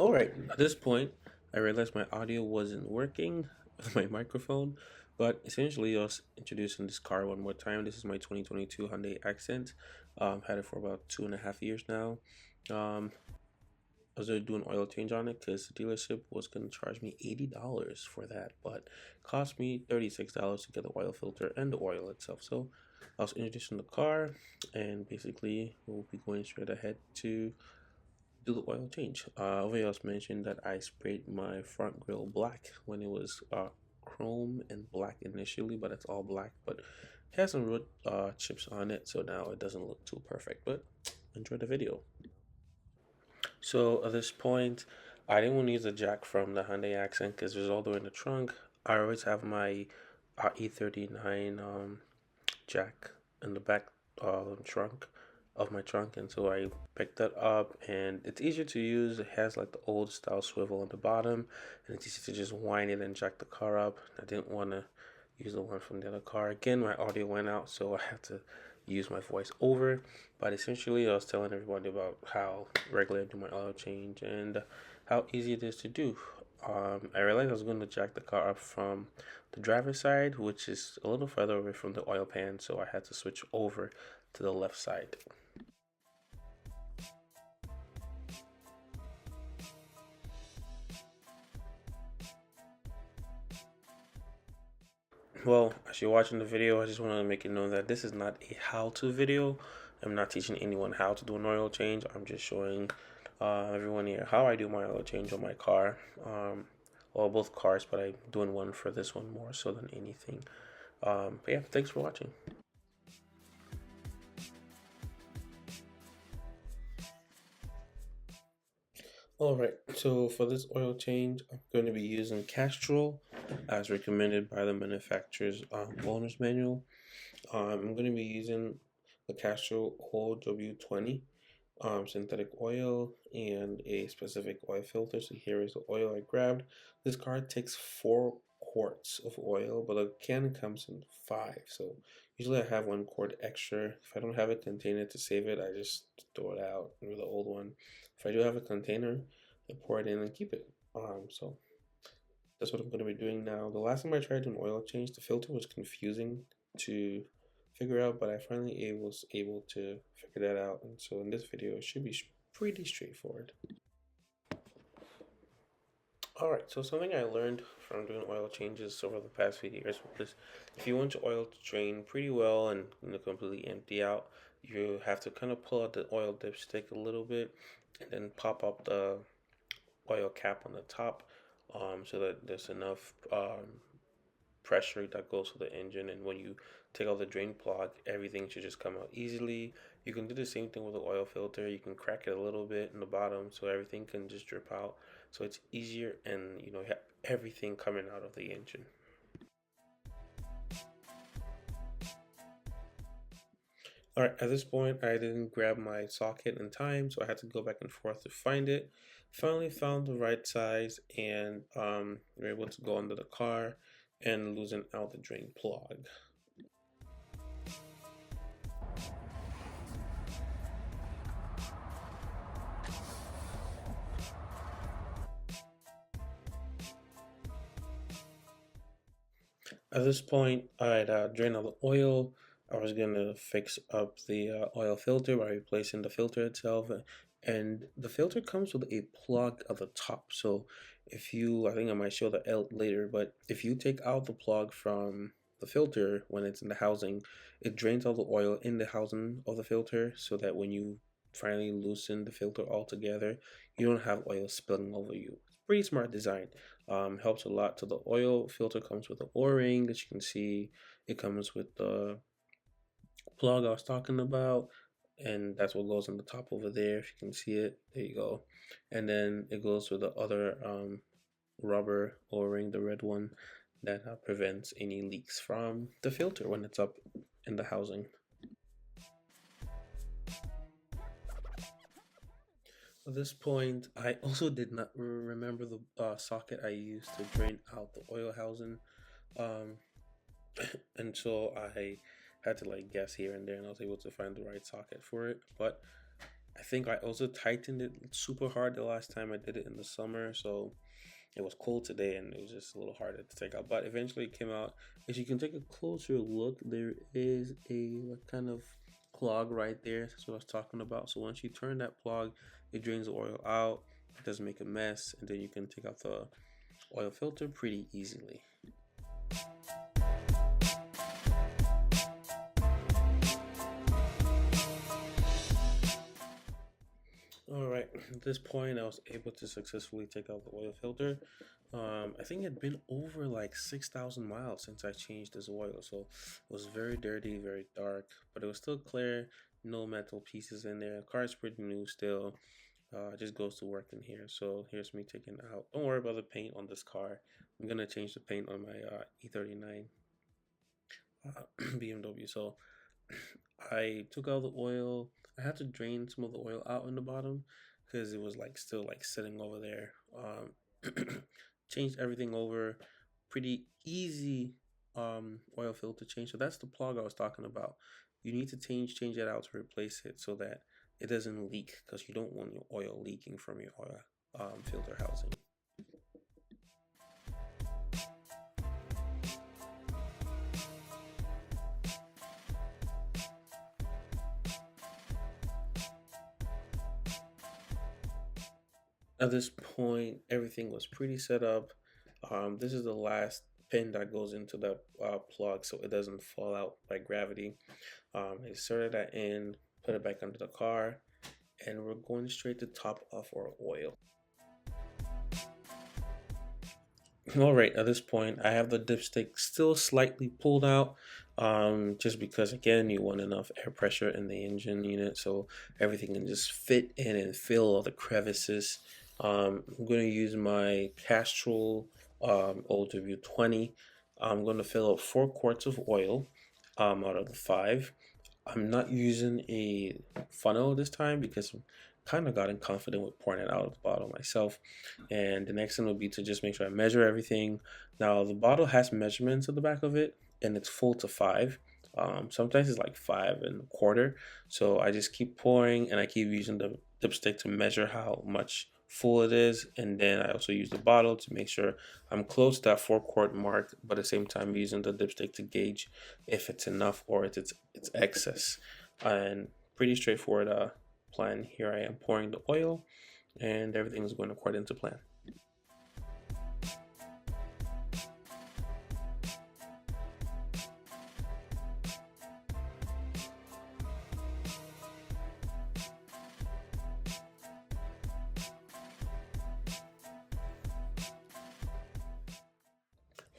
All right, at this point, I realized my audio wasn't working with my microphone, but essentially, I was introducing this car one more time. This is my 2022 Hyundai Accent. Had it for about 2.5 years now. Um, I was doing oil change on it because the dealership was going to charge me $80 for that, but cost me $36 to get the oil filter and the oil itself. So I was introducing the car, and basically, we'll be going straight ahead to do the oil change. Over else mentioned that I sprayed my front grille black when it was chrome and black initially, but it's all black. But it has some root chips on it, so now it doesn't look too perfect. But enjoy the video. So at this point, I didn't want to use the jack from the Hyundai Accent because there's all the way in the trunk. I always have my E39 jack in the back trunk of my trunk, and so I picked that up, and it's easier to use. It has like the old style swivel on the bottom, and it's easy to just wind it and jack the car up. I didn't want to use the one from the other car. Again, my audio went out, so I had to use my voice over. But essentially, I was telling everybody about how regularly I do my oil change and how easy it is to do. I realized I was going to jack the car up from the driver's side, which is a little further away from the oil pan, so I had to switch over to the left side. Well, as you're watching the video, I just want to make it known that this is not a how-to video. I'm not teaching anyone how to do an oil change. I'm just showing everyone here how I do my oil change on my car. Well, both cars, but I'm doing one for this one more so than anything. But yeah, thanks for watching. All right, so for this oil change, I'm going to be using Castrol as recommended by the manufacturer's owner's manual. I'm going to be using the Castrol OW20 synthetic oil and a specific oil filter. So here is the oil I grabbed. This car takes 4 quarts of oil, but a can comes in 5. So usually I have 1 quart extra. If I don't have a container to save it, I just throw it out with the old one. If I do have a container, I pour it in and keep it. So that's what I'm going to be doing now. The last time I tried an oil change, the filter was confusing to figure out, but I finally was able to figure that out. And so in this video, it should be pretty straightforward. All right, so something I learned from doing oil changes over the past few years was if you want your oil to drain pretty well and completely empty out, you have to kind of pull out the oil dipstick a little bit and then pop up the oil cap on the top so that there's enough pressure that goes to the engine, and when you take out the drain plug, everything should just come out easily. You can do the same thing with the oil filter. You can crack it a little bit in the bottom so everything can just drip out, so it's easier, and you have everything coming out of the engine. All right, at this point I didn't grab my socket in time, so I had to go back and forth to find it. Finally found the right size, and we are able to go under the car and loosen out the drain plug. At this point, I'd drained all the oil. I was gonna fix up the oil filter by replacing the filter itself, and the filter comes with a plug at the top. So if you, I think I might show the L later, but if you take out the plug from the filter when it's in the housing, it drains all the oil in the housing of the filter, so that when you finally loosen the filter altogether, you don't have oil spilling over you. Pretty smart design. Helps a lot. So the oil filter comes with the O-ring, as you can see. It comes with the plug I was talking about, and that's what goes on the top over there. If you can see it, there you go. And then it goes with the other rubber O-ring, the red one, that prevents any leaks from the filter when it's up in the housing. At this point, I also did not remember the socket I used to drain out the oil housing. Um, and so I had to like guess here and there, and I was able to find the right socket for it. But I think I also tightened it super hard the last time I did it in the summer, so it was cold today and it was just a little harder to take out. But eventually it came out. As you can take a closer look, there is a like, kind of clog right there. That's what I was talking about. So once you turn that plug, it drains the oil out. It doesn't make a mess, and then you can take out the oil filter pretty easily. All right, at this point, I was able to successfully take out the oil filter. I think it had been over like 6,000 miles since I changed this oil, so it was very dirty, very dark, but it was still clear, no metal pieces in there. Car is pretty new still. It just goes to work in here. So here's me taking it out. Don't worry about the paint on this car. I'm gonna change the paint on my E39 BMW. So I took out the oil. I had to drain some of the oil out in the bottom because it was like still like sitting over there. Changed everything over. Pretty easy oil filter change. So that's the plug I was talking about. You need to change it out to replace it so that it doesn't leak because you don't want your oil leaking from your oil filter housing. At this point, everything was pretty set up. This is the last pin that goes into the plug so it doesn't fall out by gravity. I inserted that in, put it back under the car, and we're going straight to top off our oil. All right, at this point, I have the dipstick still slightly pulled out, just because again, you want enough air pressure in the engine unit so everything can just fit in and fill all the crevices. I'm going to use my Castrol OW 20. I'm going to fill up 4 quarts of oil out of the five. I'm not using a funnel this time because I'm kind of gotten confident with pouring it out of the bottle myself. And the next thing would be to just make sure I measure everything. Now the bottle has measurements at the back of it, and it's full to five. Sometimes it's like 5 1/4. So I just keep pouring, and I keep using the dipstick to measure how much full it is, and then I also use the bottle to make sure I'm close to that 4 quart mark, but at the same time using the dipstick to gauge if it's enough or if it's excess. And pretty straightforward plan. Here I am pouring the oil, and everything is going according to plan.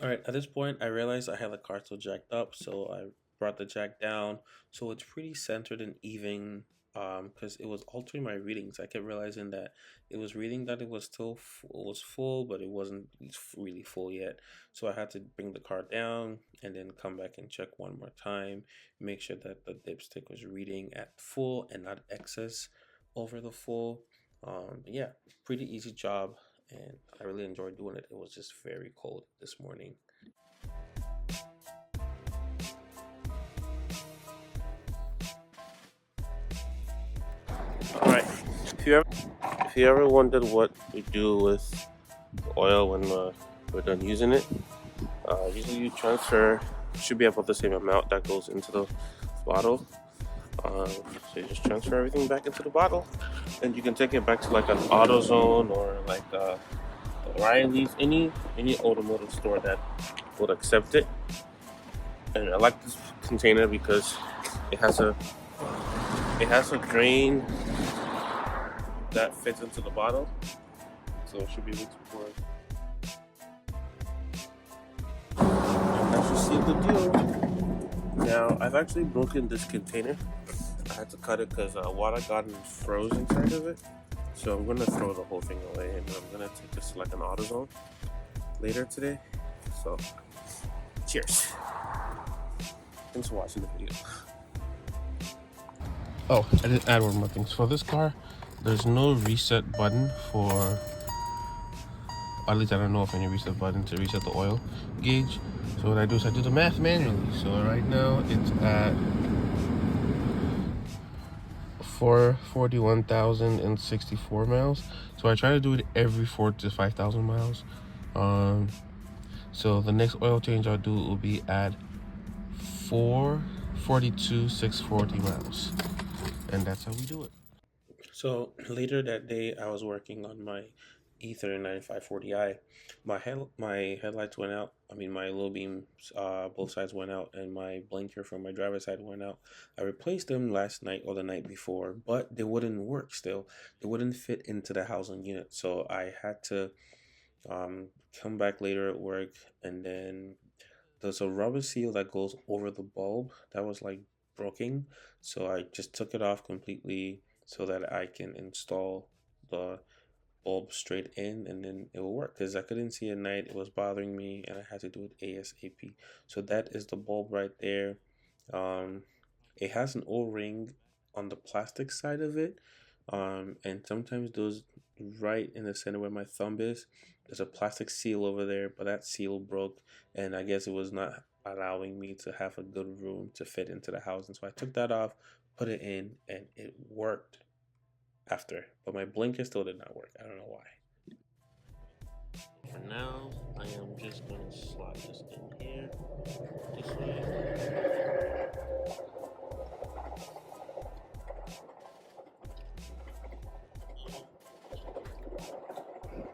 All right, at this point, I realized I had the car still jacked up, so I brought the jack down so it's pretty centered and even. Because it was altering my readings. I kept realizing that it was reading that it was still was full, but it wasn't really full yet. So I had to bring the car down and then come back and check one more time, make sure that the dipstick was reading at full and not excess over the full. Yeah, pretty easy job, and I really enjoyed doing it. It was just very cold this morning. All right. If you ever wondered what we do with the oil when we're done using it, usually you transfer. Should be about the same amount that goes into the bottle. So you just transfer everything back into the bottle, and you can take it back to like an AutoZone or like Riley's, any automotive store that would accept it. And I like this container because it has a it has a drain that fits into the bottle, so it should be able to pour it. And that should seal the deal. Now, I've actually broken this container. I had to cut it because water got froze inside of it. So I'm going to throw the whole thing away, and I'm going to take this to like an AutoZone later today. So, cheers. Thanks for watching the video. Oh, I didn't add one more thing. For this car, there's no reset button for, at least I don't know of any reset button to reset the oil gauge. So what I do is I do the math manually. So right now it's at for 41,064 miles. So I try to do it every 4 to 5,000 miles. So the next oil change I'll do will be at 442,640 miles, and that's how we do it. So later that day, I was working on my E39 540i. My headlights went out. I mean, my low beams, both sides went out, and my blinker from my driver's side went out. I replaced them last night or the night before, but they wouldn't work still. They wouldn't fit into the housing unit, so I had to come back later at work, and then there's a rubber seal that goes over the bulb that was like broken. So I just took it off completely so that I can install the bulb straight in, and then it will work because I couldn't see at night. It was bothering me and I had to do it ASAP. So that is the bulb right there. Um, it has an O-ring on the plastic side of it. And sometimes those right in the center where my thumb is, there's a plastic seal over there, but that seal broke, and I guess it was not allowing me to have a good room to fit into the house. And so I took that off, put it in, and it worked after. But my blinker still did not work. I don't know why. For now, I am just going to slide this in here this way.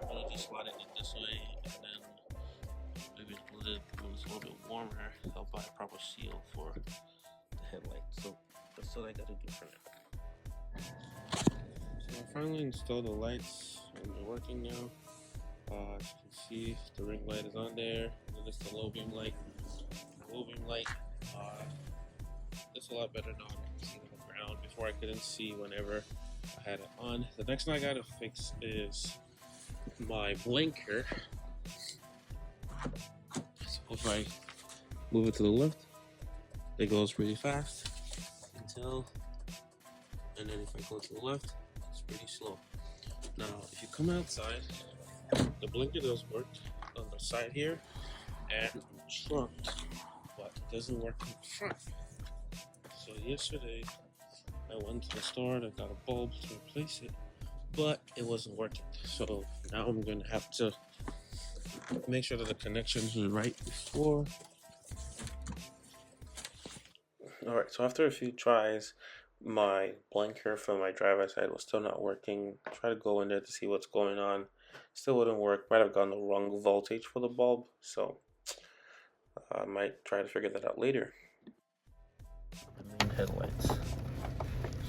I'll just slide it in this way, and then maybe when it's a little bit warmer, I'll buy a proper seal for the headlight. So that's what I gotta do for now. So I finally installed the lights, and they're working now. As you can see, the ring light is on there, and then it's the low beam light. The low beam light, it's a lot better now. I can see on the ground. Before I couldn't see whenever I had it on. The next thing I gotta fix is my blinker. So if I move it to the left, it goes really fast until, and then if I go to the left, it's pretty slow. Now, if you come outside, the blinker does work on the side here and front, but it doesn't work in front. So yesterday, I went to the store and I got a bulb to replace it, but it wasn't working. So now I'm gonna have to make sure that the connections are right before. Alright, so after a few tries, my blinker from my driver's side was still not working. I tried to go in there to see what's going on. Still wouldn't work. Might have gotten the wrong voltage for the bulb, so I might try to figure that out later. The main headlights.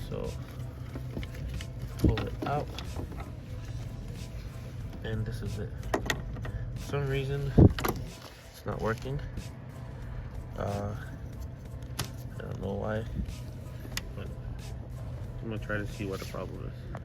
So pull it out, and this is it. For some reason, it's not working. I don't know why, but I'm gonna try to see what the problem is.